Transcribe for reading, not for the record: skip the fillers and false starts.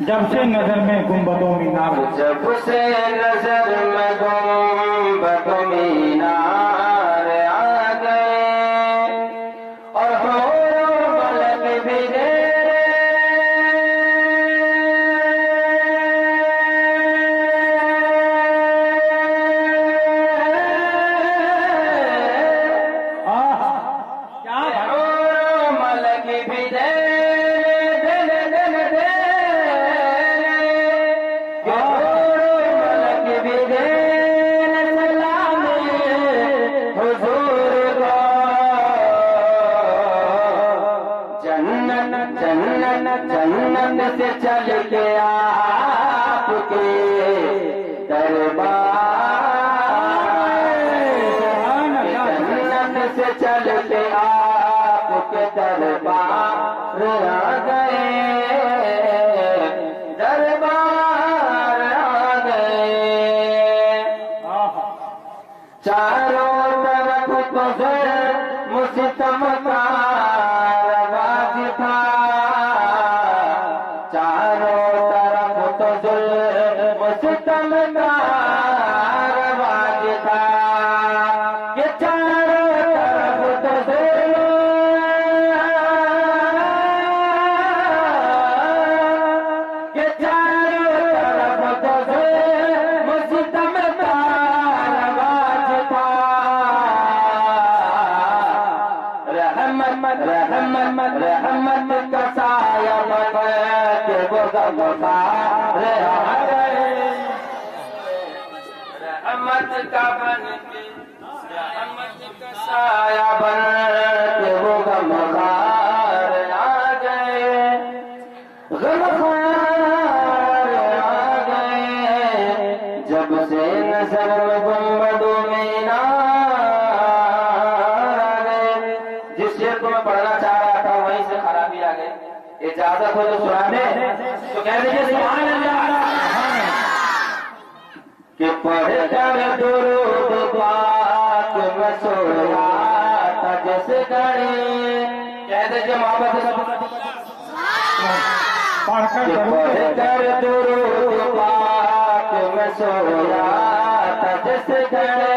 जब से नजर में गुंबदों मीनार, जब से नजर में गुंबदों मीनार आ गए और होरों मलक भी जन्नत से चल के आपके दरबार, जन्नत से चल के आपके दरबार आ गए, दरबार आ गए। चारों तरफ मुसितम का रवाज था, चारों तरफ तो जुल्म सितम का रवाज था, ये चारों तरफ तो जुल्म, ये चारों तरफ तो जुल्म सितम का रवाज था। रहमत रहमत रहमत का साया के वो गमखार आ गए, रहमत का बन के, रहमत का साया बन के वो गमखार आ गए, गमखार आ गए। जब से नजर में गुंबदों मीनार आ गए। जिस शेर को मैं पढ़ना चाह रहा था वहीं से खराबी आ गई। इजाजत हो तो सुनाने तो कह दीजिए सुभान अल्लाह। कि पढ़ कर दुरूद पाक में सोया था जिस घड़ी, कह दीजिए मोहब्बत से पढ़ कर दुरूद पाक में सोया था जिस घड़ी,